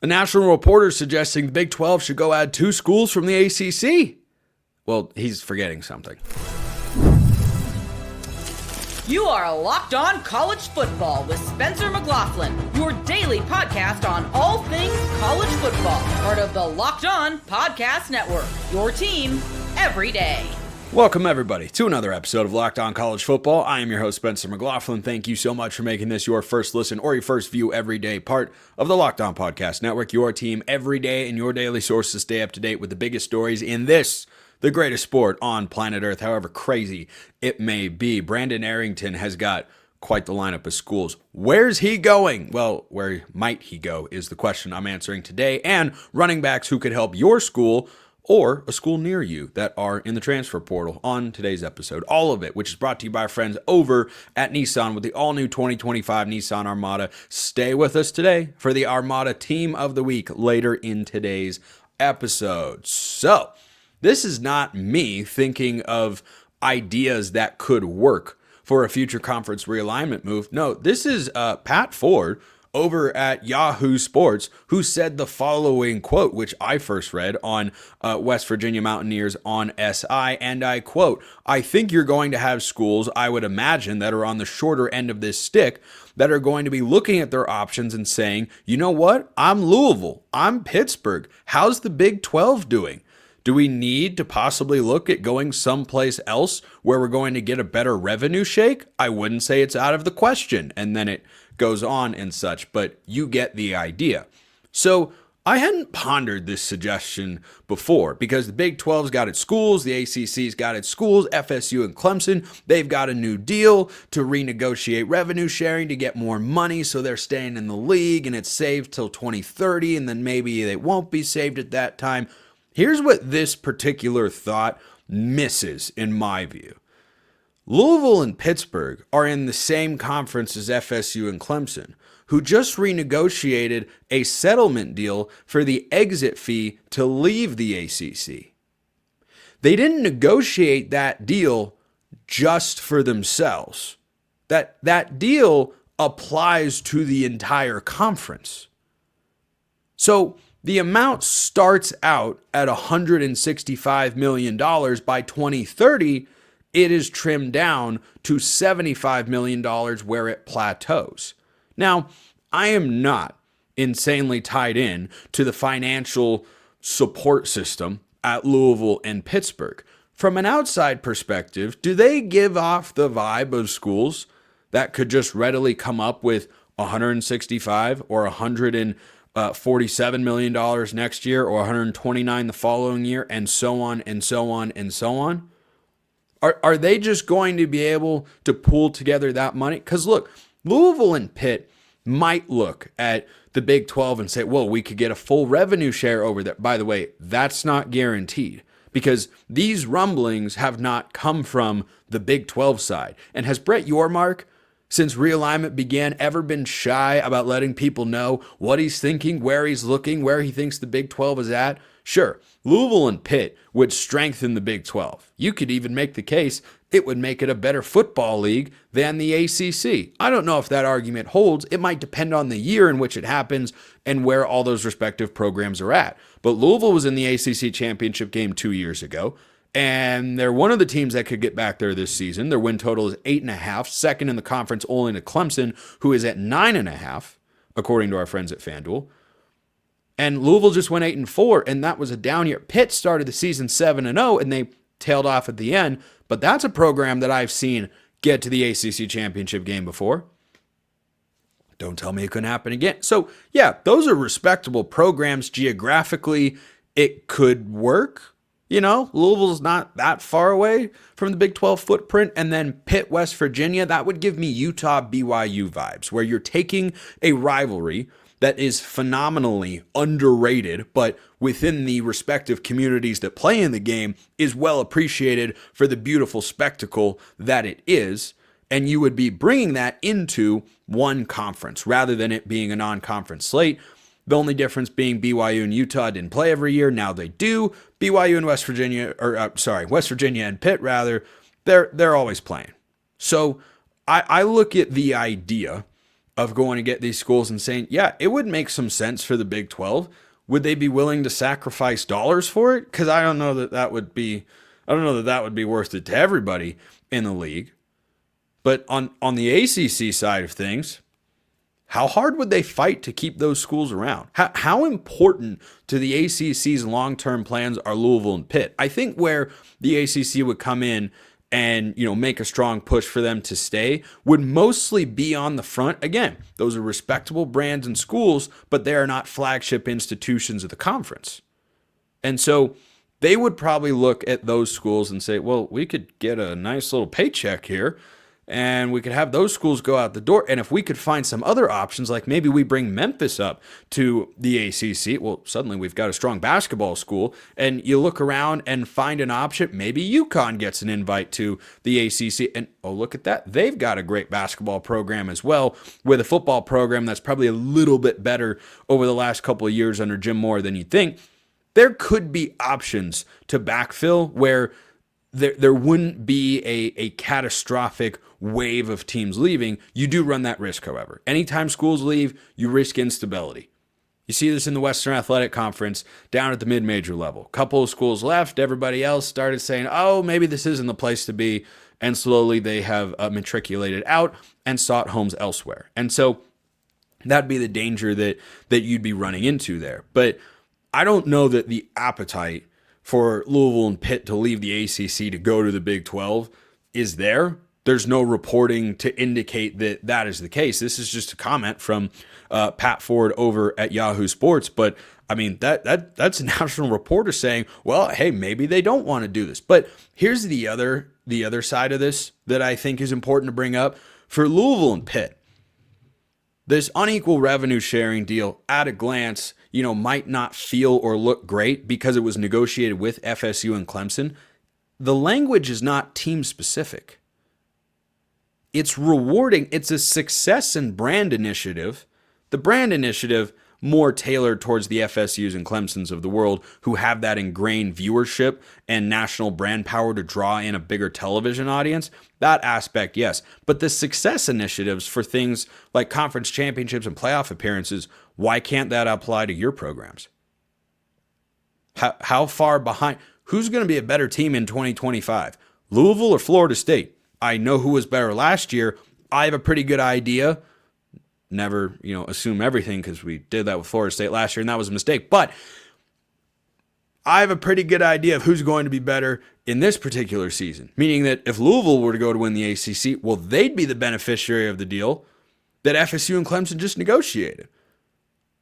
A national reporter suggesting the Big 12 should go add 2 schools from the ACC. Well, he's forgetting something. You are Locked On College Football with Spencer McLaughlin, your daily podcast on all things college football. Part of the Locked On Podcast Network, your team every day. Welcome, everybody, to another episode of Locked On College Football. I am your host, Spencer McLaughlin. Thank you so much for making this your first listen or your first view every day, part of the Locked On Podcast Network, your team every day and your daily source to stay up to date with the biggest stories in this, the greatest sport on planet Earth, however crazy it may be. Brandon Arrington has got quite the lineup of schools. Where's he going? Well, where might he go is the question I'm answering today, and running backs who could help your school or a school near you that are in the transfer portal on today's episode. All of it, which is brought to you by our friends over at Nissan with the all-new 2025 Nissan Armada. Stay with us today for the Armada Team of the Week later in today's episode. So, this is not me thinking of ideas that could work for a future conference realignment move. No, this is Pat Forde over at Yahoo Sports, who said the following quote, which I first read on West Virginia Mountaineers on SI, and I quote, "I think you're going to have schools, I would imagine, that are on the shorter end of this stick that are going to be looking at their options and saying, you know what, I'm Louisville, I'm Pittsburgh, how's the Big 12 doing? Do we need to possibly look at going someplace else where we're going to get a better revenue shake? I wouldn't say it's out of the question." And then it goes on and such, but you get the idea. So I hadn't pondered this suggestion before because the Big 12's got its schools, the ACC's got its schools, FSU and Clemson, they've got a new deal to renegotiate revenue sharing to get more money, so they're staying in the league and it's saved till 2030, and then maybe they won't be saved at that time. Here's what this particular thought misses in my view. Louisville and Pittsburgh are in the same conference as FSU and Clemson, who just renegotiated a settlement deal for the exit fee to leave the ACC. They didn't negotiate that deal just for themselves. That deal applies to the entire conference. So the amount starts out at $165 million. By 2030, it is trimmed down to $75 million where it plateaus. Now, I am not insanely tied in to the financial support system at Louisville and Pittsburgh. From an outside perspective, do they give off the vibe of schools that could just readily come up with $165 or $147 million next year, or $129 the following year, and so on and so on and so on? Are they just going to be able to pool together that money? Because look, Louisville and Pitt might look at the Big 12 and say, well, we could get a full revenue share over there. By the way, that's not guaranteed because these rumblings have not come from the Big 12 side. And has Brett Yormark, since realignment began, ever been shy about letting people know what he's thinking, where he's looking, where he thinks the Big 12 is at? Sure, Louisville and Pitt would strengthen the Big 12. You could even make the case it would make it a better football league than the ACC. I don't know if that argument holds. It might depend on the year in which it happens and where all those respective programs are at. But Louisville was in the ACC championship game 2 years ago, and they're one of the teams that could get back there this season. Their win total is 8.5, second in the conference only to Clemson, who is at 9.5, according to our friends at FanDuel. And Louisville just went 8-4, and that was a down year. Pitt started the season 7-0, and they tailed off at the end. But that's a program that I've seen get to the ACC championship game before. Don't tell me it couldn't happen again. So, yeah, those are respectable programs. Geographically, it could work. You know, Louisville's not that far away from the Big 12 footprint. And then Pitt, West Virginia, that would give me Utah, BYU vibes, where you're taking a rivalry that is phenomenally underrated, but within the respective communities that play in the game is well appreciated for the beautiful spectacle that it is. And you would be bringing that into one conference rather than it being a non-conference slate. The only difference being BYU and Utah didn't play every year. Now they do. BYU and West Virginia and Pitt they're always playing. So I look at the idea of going to get these schools and saying, yeah, it would make some sense for the Big 12. Would they be willing to sacrifice dollars for it? Because I don't know that would be worth it to everybody in the league. But on the ACC side of things, how hard would they fight to keep those schools around? How important to the ACC's long-term plans are Louisville and Pitt? I think where the ACC would come in and make a strong push for them to stay would mostly be on the front. Again, those are respectable brands and schools, but they are not flagship institutions of the conference. And so they would probably look at those schools and say, well, we could get a nice little paycheck here, and we could have those schools go out the door. And if we could find some other options, like maybe we bring Memphis up to the ACC, well, suddenly we've got a strong basketball school. And you look around and find an option. Maybe UConn gets an invite to the ACC. And oh, look at that. They've got a great basketball program as well, with a football program that's probably a little bit better over the last couple of years under Jim Moore than you'd think. There could be options to backfill where there wouldn't be a catastrophic wave of teams leaving. You do run that risk, however. Anytime schools leave, you risk instability. You see this in the Western Athletic Conference down at the mid-major level. A couple of schools left. Everybody else started saying, oh, maybe this isn't the place to be. And slowly they have matriculated out and sought homes elsewhere. And so that'd be the danger that you'd be running into there. But I don't know that the appetite for Louisville and Pitt to leave the ACC to go to the Big 12 is there. There's no reporting to indicate that is the case. This is just a comment from Pat Forde over at Yahoo Sports. But I mean, that's a national reporter saying, well, hey, maybe they don't want to do this. But here's the other side of this that I think is important to bring up for Louisville and Pitt. This unequal revenue sharing deal at a glance, might not feel or look great because it was negotiated with FSU and Clemson. The language is not team specific. It's rewarding. It's a success and brand initiative. The brand initiative more tailored towards the FSUs and Clemsons of the world who have that ingrained viewership and national brand power to draw in a bigger television audience. That aspect, yes. But the success initiatives for things like conference championships and playoff appearances, why can't that apply to your programs? How far behind? Who's going to be a better team in 2025? Louisville or Florida State? I know who was better last year. I have a pretty good idea. Never, assume everything, because we did that with Florida State last year and that was a mistake. But I have a pretty good idea of who's going to be better in this particular season. Meaning that if Louisville were to go to win the ACC, well, they'd be the beneficiary of the deal that FSU and Clemson just negotiated.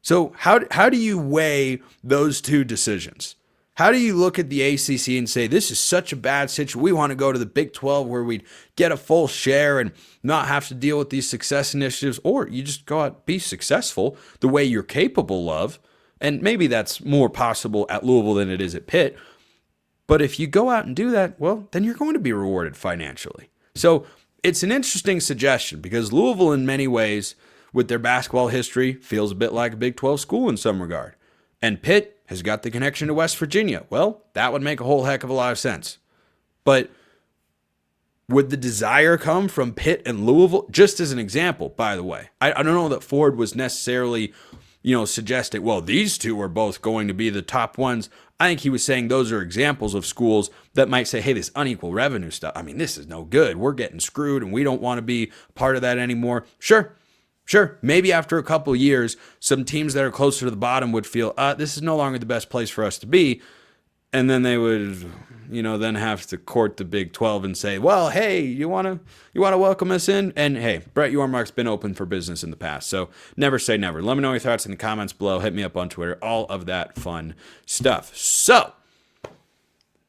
So how do you weigh those two decisions? How do you look at the ACC and say, this is such a bad situation, we want to go to the Big 12 where we'd get a full share and not have to deal with these success initiatives, or you just go out, be successful the way you're capable of, and maybe that's more possible at Louisville than it is at Pitt, but if you go out and do that, well, then you're going to be rewarded financially. So it's an interesting suggestion because Louisville in many ways, with their basketball history, feels a bit like a Big 12 school in some regard, and Pitt has got the connection to West Virginia. Well, that would make a whole heck of a lot of sense. But would the desire come from Pitt and Louisville? Just as an example, by the way. I don't know that Forde was necessarily, suggesting, well, these two are both going to be the top ones. I think he was saying those are examples of schools that might say, hey, this unequal revenue stuff, this is no good. We're getting screwed and we don't want to be part of that anymore. Sure, maybe after a couple of years, some teams that are closer to the bottom would feel, this is no longer the best place for us to be. And then they would, then have to court the Big 12 and say, well, hey, you want to welcome us in? And hey, Brett Yormark's been open for business in the past. So never say never. Let me know your thoughts in the comments below. Hit me up on Twitter. All of that fun stuff. So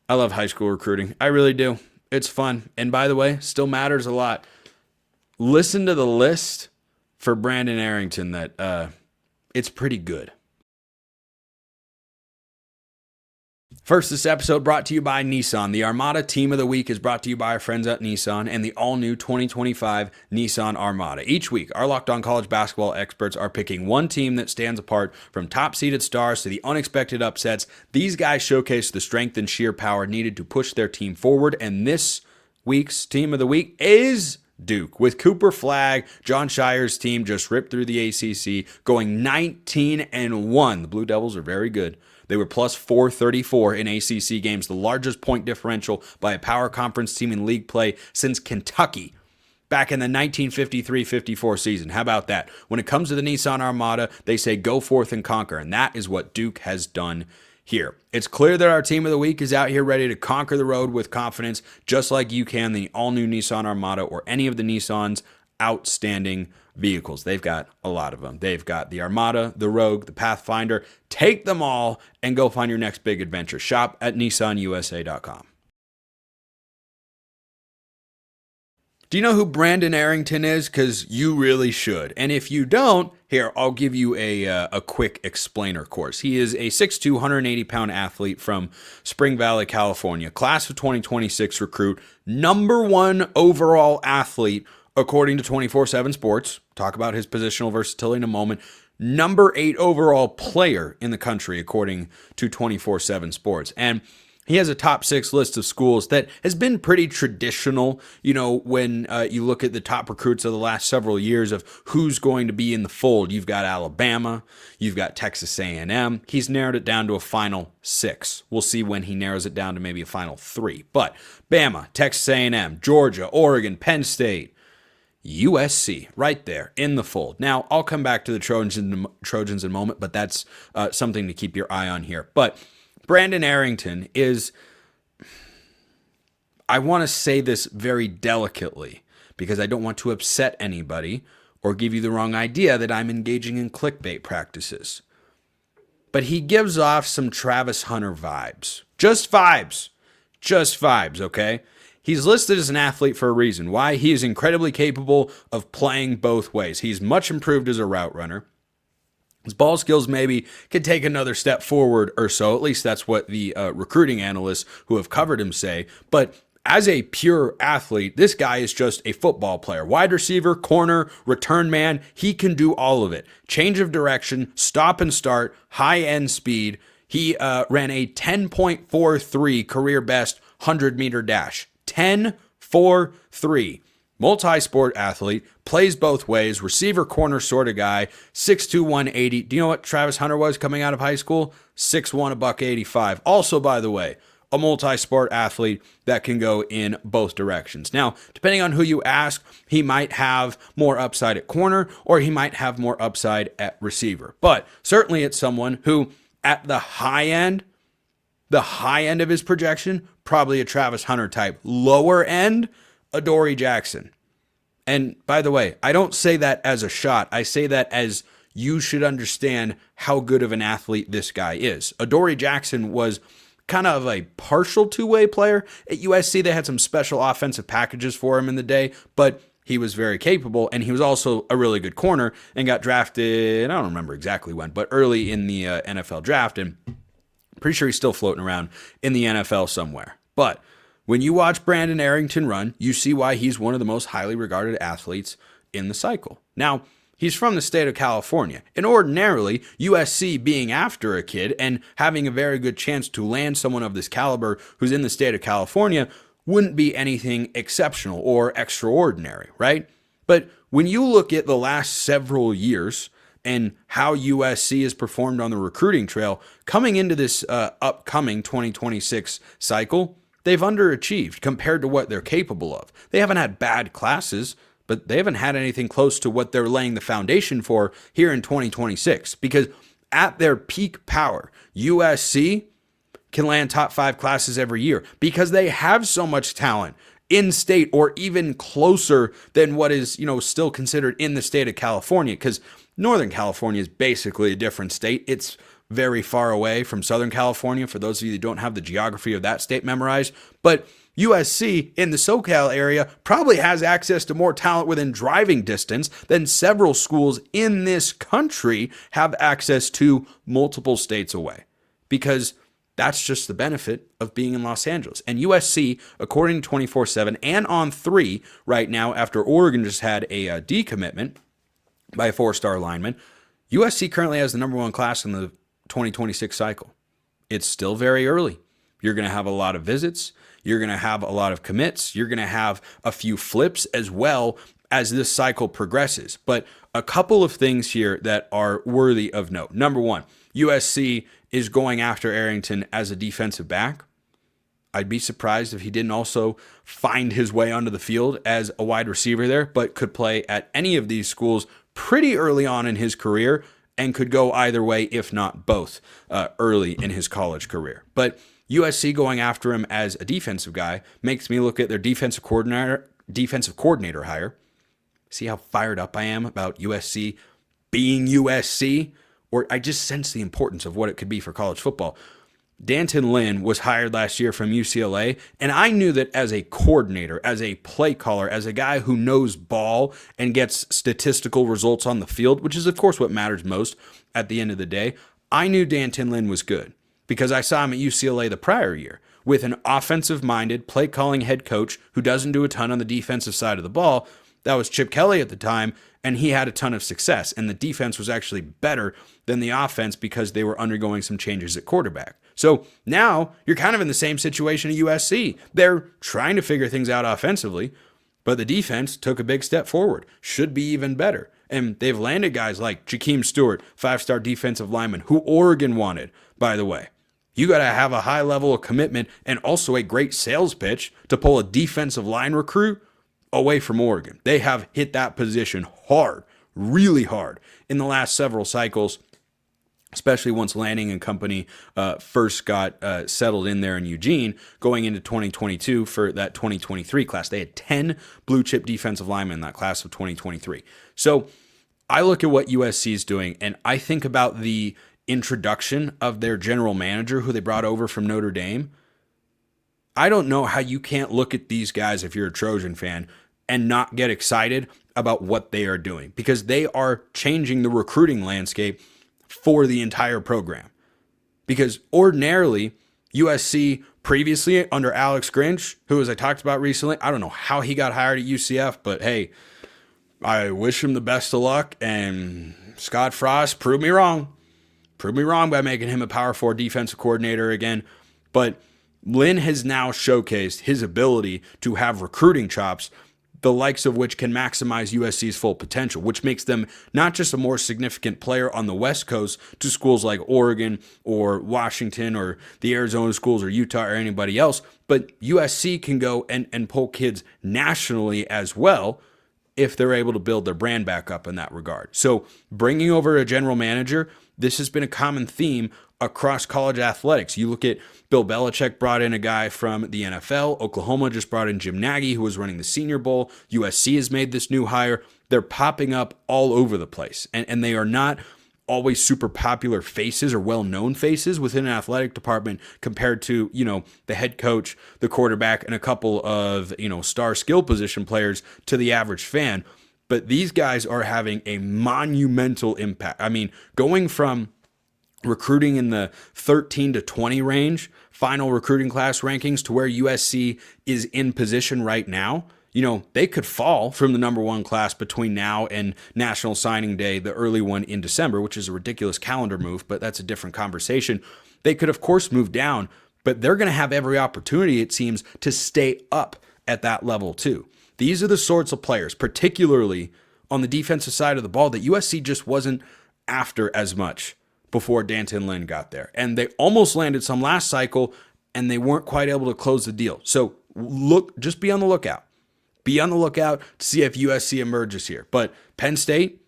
I love high school recruiting. I really do. It's fun. And by the way, still matters a lot. Listen to the list for Brandon Arrington that it's pretty good. First, this episode brought to you by Nissan. The Armada Team of the Week is brought to you by our friends at Nissan and the all-new 2025 Nissan Armada. Each week, our Locked On College basketball experts are picking one team that stands apart from top-seeded stars to the unexpected upsets. These guys showcase the strength and sheer power needed to push their team forward, and this week's Team of the Week is Duke. With Cooper Flagg, John Shire's team just ripped through the ACC, going 19-1. The Blue Devils are very good. They were plus 434 in ACC games, the largest point differential by a power conference team in league play since Kentucky back in the 1953-54 season. How about that? When it comes to the Nissan Armada, they say go forth and conquer, and that is what Duke has done here. It's clear that our team of the week is out here ready to conquer the road with confidence, just like you can the all-new Nissan Armada or any of the Nissan's outstanding vehicles. They've got a lot of them. They've got the Armada, the Rogue, the Pathfinder. Take them all and go find your next big adventure. Shop at nissanusa.com. Do you know who Brandon Arrington is? Because you really should. And if you don't, here, I'll give you a quick explainer course. He is a 6'2", 180-pound athlete from Spring Valley, California. Class of 2026 recruit. #1 overall athlete, according to 24/7 Sports. Talk about his positional versatility in a moment. #8 overall player in the country, according to 24/7 Sports. And he has a top 6 list of schools that has been pretty traditional, when you look at the top recruits of the last several years of who's going to be in the fold. You've got Alabama, you've got Texas A&M. He's narrowed it down to a final 6. We'll see when he narrows it down to maybe a final 3. But Bama, Texas A&M, Georgia, Oregon, Penn State, USC, right there in the fold. Now, I'll come back to the Trojans in a moment, but that's something to keep your eye on here. But Brandon Arrington is, I want to say this very delicately because I don't want to upset anybody or give you the wrong idea that I'm engaging in clickbait practices. But he gives off some Travis Hunter vibes. Just vibes. Just vibes, okay? He's listed as an athlete for a reason. Why? He is incredibly capable of playing both ways. He's much improved as a route runner. His ball skills maybe could take another step forward or so. At least that's what the recruiting analysts who have covered him say. But as a pure athlete, this guy is just a football player. Wide receiver, corner, return man. He can do all of it. Change of direction, stop and start, high-end speed. He ran a 10.43 career best 100-meter dash. 10.43. Multi-sport athlete, plays both ways, receiver corner sort of guy, 6'2", 180. Do you know what Travis Hunter was coming out of high school? 6'1", $185. Also, by the way, a multi-sport athlete that can go in both directions. Now, depending on who you ask, he might have more upside at corner or he might have more upside at receiver. But certainly it's someone who, at the high end of his projection, probably a Travis Hunter type. Lower end, Adoree Jackson. And by the way, I don't say that as a shot. I say that as you should understand how good of an athlete this guy is. Adoree Jackson was kind of a partial two-way player. At USC, they had some special offensive packages for him in the day, but he was very capable, and he was also a really good corner and got drafted, I don't remember exactly when, but early in the NFL draft, and pretty sure he's still floating around in the NFL somewhere. But when you watch Brandon Arrington run, you see why he's one of the most highly regarded athletes in the cycle. Now, he's from the state of California, and ordinarily, USC being after a kid and having a very good chance to land someone of this caliber who's in the state of California wouldn't be anything exceptional or extraordinary, right? But when you look at the last several years and how USC has performed on the recruiting trail, coming into this upcoming 2026 cycle, they've underachieved compared to what they're capable of. They haven't had bad classes, but they haven't had anything close to what they're laying the foundation for here in 2026. Because at their peak power, USC can land top 5 classes every year because they have so much talent in state or even closer than what is, still considered in the state of California, because Northern California is basically a different state. It's very far away from Southern California, for those of you that don't have the geography of that state memorized. But USC in the SoCal area probably has access to more talent within driving distance than several schools in this country have access to multiple states away, because that's just the benefit of being in Los Angeles. And USC, according to 24/7 and on 3 right now, after Oregon just had a decommitment by a 4-star lineman, USC currently has the #1 class in the 2026 cycle. It's still very early. You're going to have a lot of visits. You're going to have a lot of commits. You're going to have a few flips as well as this cycle progresses. But a couple of things here that are worthy of note. Number one, USC is going after Arrington as a defensive back. I'd be surprised if he didn't also find his way onto the field as a wide receiver there, but could play at any of these schools pretty early on in his career and could go either way, if not both, early in his college career. But USC going after him as a defensive guy makes me look at their defensive coordinator hire. See how fired up I am about USC being USC? Or I just sense the importance of what it could be for college football. D'Anton Lynn was hired last year from UCLA, and I knew that as a coordinator, as a play caller, as a guy who knows ball and gets statistical results on the field, which is, of course, what matters most at the end of the day, I knew D'Anton Lynn was good because I saw him at UCLA the prior year with an offensive-minded, play-calling head coach who doesn't do a ton on the defensive side of the ball. That was Chip Kelly at the time, and he had a ton of success, and the defense was actually better than the offense because they were undergoing some changes at quarterback. So now you're kind of in the same situation at USC. They're trying to figure things out offensively, but the defense took a big step forward, should be even better. And they've landed guys like Jakeem Stewart, 5-star defensive lineman, who Oregon wanted, by the way. You got to have a high level of commitment and also a great sales pitch to pull a defensive line recruit away from Oregon. They have hit that position hard, really hard in the last several cycles, especially once Lanning and company first got settled in there in Eugene going into 2022 for that 2023 class. They had 10 blue chip defensive linemen in that class of 2023. So I look at what USC is doing and I think about the introduction of their general manager who they brought over from Notre Dame. I don't know how you can't look at these guys if you're a Trojan fan and not get excited about what they are doing because they are changing the recruiting landscape for the entire program. Because ordinarily, USC previously under Alex Grinch, who, as I talked about recently, I don't know how he got hired at UCF, but hey, I wish him the best of luck. And Scott Frost proved me wrong. Proved me wrong by making him a Power 4 defensive coordinator again. But Lynn has now showcased his ability to have recruiting chops, the likes of which can maximize USC's full potential, which makes them not just a more significant player on the West Coast to schools like Oregon or Washington or the Arizona schools or Utah or anybody else, but USC can go and pull kids nationally as well if they're able to build their brand back up in that regard. So bringing over a general manager, this has been a common theme across college athletics. You look at Bill Belichick brought in a guy from the NFL. Oklahoma just brought in Jim Nagy, who was running the Senior Bowl. USC has made this new hire. They're popping up all over the place. And they are not always super popular faces or well-known faces within an athletic department compared to, the head coach, the quarterback, and a couple of, star skill position players to the average fan. But these guys are having a monumental impact. I mean, going from recruiting in the 13 to 20 range, final recruiting class rankings to where USC is in position right now, they could fall from the number one class between now and National Signing Day, the early one in December, which is a ridiculous calendar move, but that's a different conversation. They could, of course, move down, but they're going to have every opportunity, it seems, to stay up at that level too. These are the sorts of players, particularly on the defensive side of the ball, that USC just wasn't after as much before D'Anton Lynn got there. And they almost landed some last cycle, and they weren't quite able to close the deal. So just be on the lookout. Be on the lookout to see if USC emerges here. But Penn State,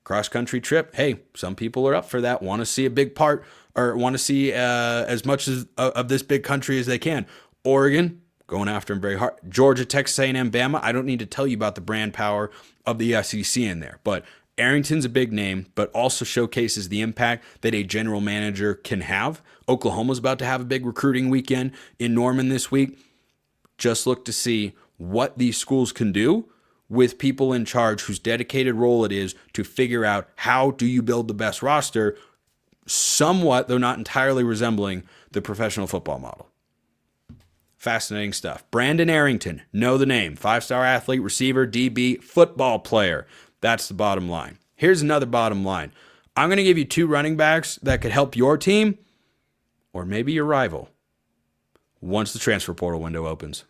cross-country trip, hey, some people are up for that, want to see a big part, or want to see as much of this big country as they can. Oregon, going after them very hard. Georgia, Texas A&M, Bama, I don't need to tell you about the brand power of the SEC in there. But Arrington's a big name, but also showcases the impact that a general manager can have. Oklahoma's about to have a big recruiting weekend in Norman this week. Just look to see what these schools can do with people in charge whose dedicated role it is to figure out how do you build the best roster, somewhat, though not entirely resembling the professional football model. Fascinating stuff. Brandon Arrington, know the name. 5-star athlete, receiver, DB, football player. That's the bottom line. Here's another bottom line. I'm going to give you 2 running backs that could help your team or maybe your rival. once the transfer portal window opens.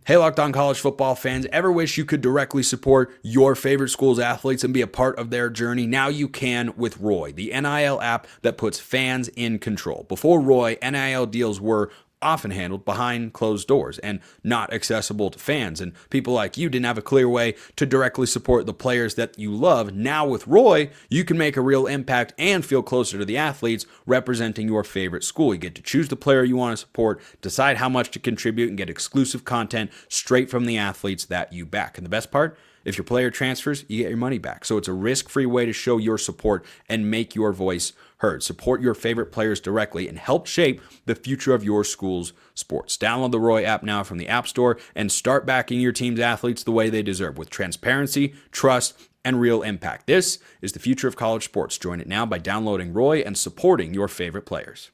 Hey, Locked On College Football fans, ever wish you could directly support your favorite school's athletes and be a part of their journey? Now you can with Roy, the NIL app that puts fans in control. Before Roy, NIL deals were often handled behind closed doors and not accessible to fans, and people like you didn't have a clear way to directly support the players that you love. Now with Roy, you can make a real impact and feel closer to the athletes representing your favorite school. You get to choose the player you want to support, decide how much to contribute, and get exclusive content straight from the athletes that you back. And the best part, if your player transfers, you get your money back. So it's a risk-free way to show your support and make your voice heard. Support your favorite players directly and help shape the future of your school's sports. Download the Roy app now from the App Store and start backing your team's athletes the way they deserve, with transparency, trust, and real impact. This is the future of college sports. Join it now by downloading Roy and supporting your favorite players.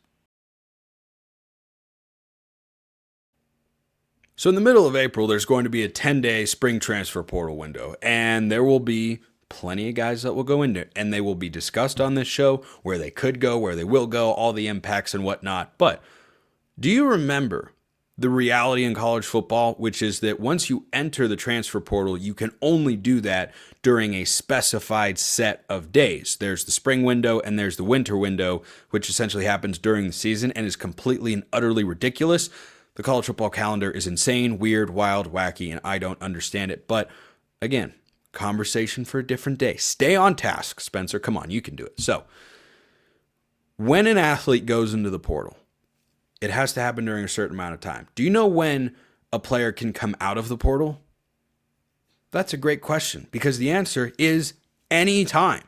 So in the middle of April, there's going to be a 10-day spring transfer portal window, and there will be plenty of guys that will go into it, and they will be discussed on this show, where they could go, where they will go, all the impacts and whatnot. But do you remember the reality in college football, which is that once you enter the transfer portal, you can only do that during a specified set of days? There's the spring window and there's the winter window, which essentially happens during the season and is completely and utterly ridiculous. The college football calendar is insane, weird, wild, wacky, and I don't understand it. But again, conversation for a different day. Stay on task, Spencer. Come on, you can do it. So when an athlete goes into the portal, it has to happen during a certain amount of time. Do you know when a player can come out of the portal? That's a great question, because the answer is any time.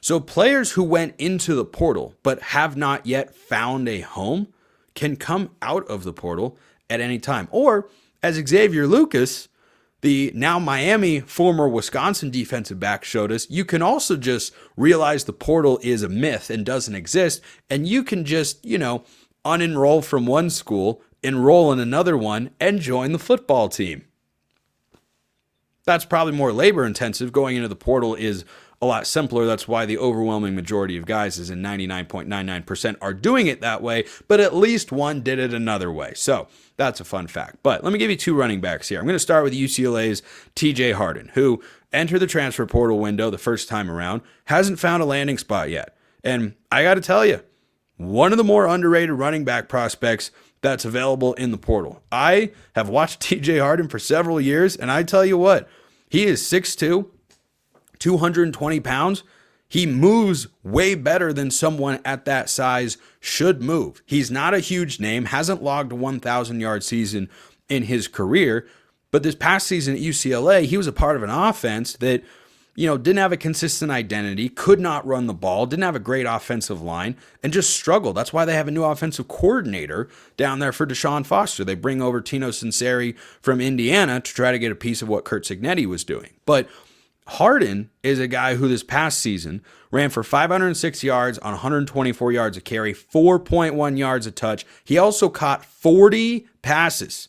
So players who went into the portal but have not yet found a home can come out of the portal at any time. Or, as Xavier Lucas, the now Miami former Wisconsin defensive back, showed us, you can also just realize the portal is a myth and doesn't exist, and you can just, unenroll from one school, enroll in another one, and join the football team. That's probably more labor intensive. Going into the portal is a lot simpler. That's why the overwhelming majority of guys, as in 99.99%, are doing it that way, but at least one did it another way. So that's a fun fact. But let me give you two running backs here. I'm going to start with UCLA's TJ Harden, who entered the transfer portal window the first time around, hasn't found a landing spot yet. And I got to tell you, one of the more underrated running back prospects that's available in the portal. I have watched TJ Harden for several years, and I tell you what, he is 6'2", 220 pounds. He moves way better than someone at that size should move. He's not a huge name, hasn't logged a 1,000-yard season in his career, but this past season at UCLA, he was a part of an offense that, didn't have a consistent identity, could not run the ball, didn't have a great offensive line, and just struggled. That's why they have a new offensive coordinator down there for Deshaun Foster. They bring over Tino Sinceri from Indiana to try to get a piece of what Curt Cignetti was doing. But Harden is a guy who this past season ran for 506 yards on 124 yards a carry, 4.1 yards a touch. He also caught 40 passes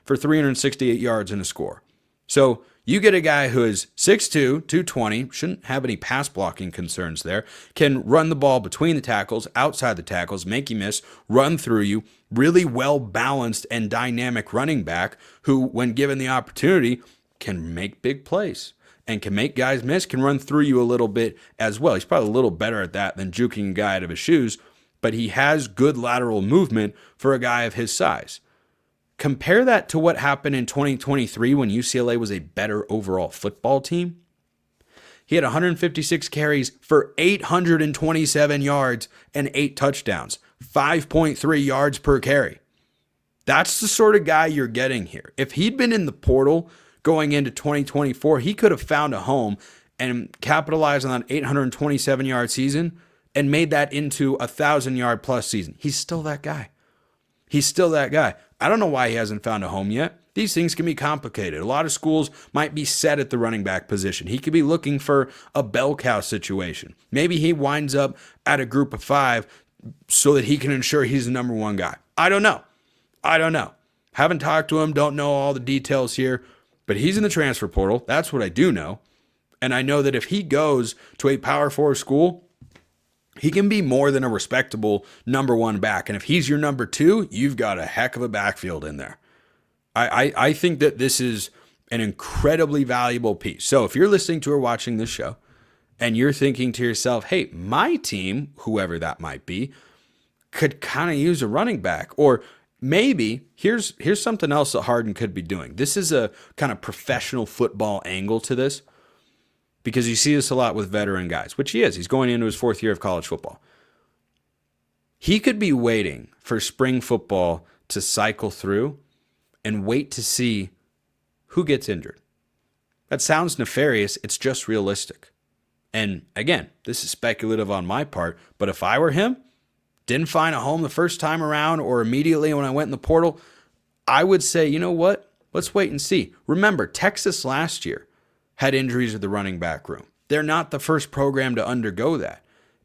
for 368 yards and a score. So you get a guy who is 6'2", 220, shouldn't have any pass blocking concerns there, can run the ball between the tackles, outside the tackles, make you miss, run through you, really well-balanced and dynamic running back who, when given the opportunity, can make big plays and can make guys miss, can run through you a little bit as well. He's probably a little better at that than juking a guy out of his shoes, but he has good lateral movement for a guy of his size. Compare that to what happened in 2023 when UCLA was a better overall football team. He had 156 carries for 827 yards and 8 touchdowns, 5.3 yards per carry. That's the sort of guy you're getting here. If he'd been in the portal going into 2024, he could have found a home and capitalized on that 827-yard season and made that into a 1,000-yard plus season. He's still that guy. I don't know why he hasn't found a home yet. These things can be complicated. A lot of schools might be set at the running back position. He could be looking for a bell cow situation. Maybe he winds up at a group of 5 so that he can ensure he's the number one guy. I don't know. Haven't talked to him, don't know all the details here, but he's in the transfer portal. That's what I do know. And I know that if he goes to a Power 4 school, he can be more than a respectable number one back. And if he's your number two, you've got a heck of a backfield in there. I think that this is an incredibly valuable piece. So if you're listening to or watching this show and you're thinking to yourself, hey, my team, whoever that might be, could kind of use a running back, or maybe here's something else that Harden could be doing. This is a kind of professional football angle to this, because you see this a lot with veteran guys, which he is. He's going into his fourth year of college football. He could be waiting for spring football to cycle through and wait to see who gets injured. That sounds nefarious. It's just realistic. And again, this is speculative on my part, but if I were him, didn't find a home the first time around or immediately when I went in the portal, I would say, you know what? Let's wait and see. Remember, Texas last year had injuries at the running back room. They're not the first program to undergo that.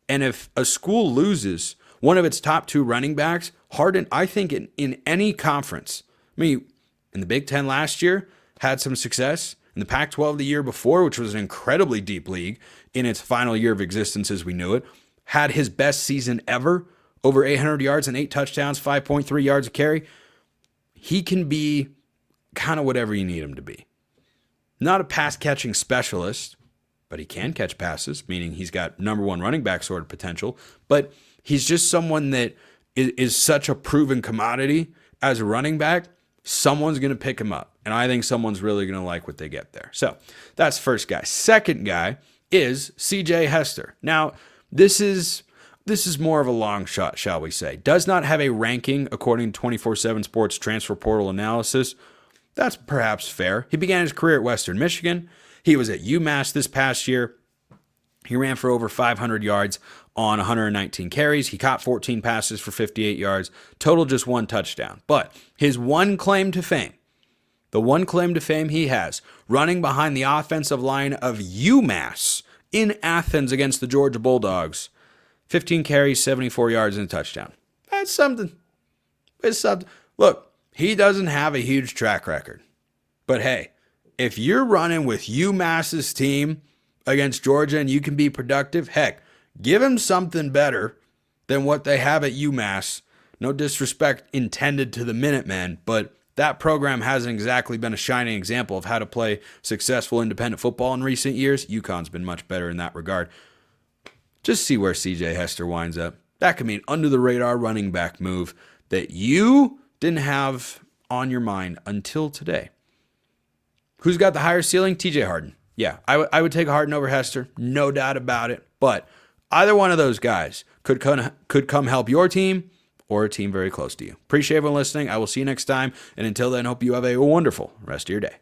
And if a school loses one of its top two running backs, Harden, I think in any conference, I mean, in the Big Ten last year, had some success. In the Pac-12 the year before, which was an incredibly deep league in its final year of existence as we knew it, had his best season ever, over 800 yards and 8 touchdowns, 5.3 yards a carry. He can be kind of whatever you need him to be. Not a pass-catching specialist, but he can catch passes, meaning he's got number one running back sort of potential. But he's just someone that is such a proven commodity as a running back. Someone's going to pick him up, and I think someone's really going to like what they get there. So that's first guy. Second guy is CJ Hester. Now, this is more of a long shot, shall we say. Does not have a ranking according to 24/7 Sports transfer portal analysis. That's perhaps fair. He began his career at Western Michigan. He was at UMass this past year. He ran for over 500 yards on 119 carries. He caught 14 passes for 58 yards. Total just 1 touchdown. But his one claim to fame, the one claim to fame he has, running behind the offensive line of UMass in Athens against the Georgia Bulldogs, 15 carries, 74 yards, and a touchdown. That's something. It's something. Look, he doesn't have a huge track record. But hey, if you're running with UMass's team against Georgia and you can be productive, heck, give him something better than what they have at UMass. No disrespect intended to the Minutemen, but that program hasn't exactly been a shining example of how to play successful independent football in recent years. UConn's been much better in that regard. Just see where CJ Hester winds up. That could mean under-the-radar running back move that you didn't have on your mind until today. Who's got the higher ceiling? TJ Harden. Yeah, I would take Harden over Hester, no doubt about it. But either one of those guys could come help your team or a team very close to you. Appreciate everyone listening. I will see you next time. And until then, hope you have a wonderful rest of your day.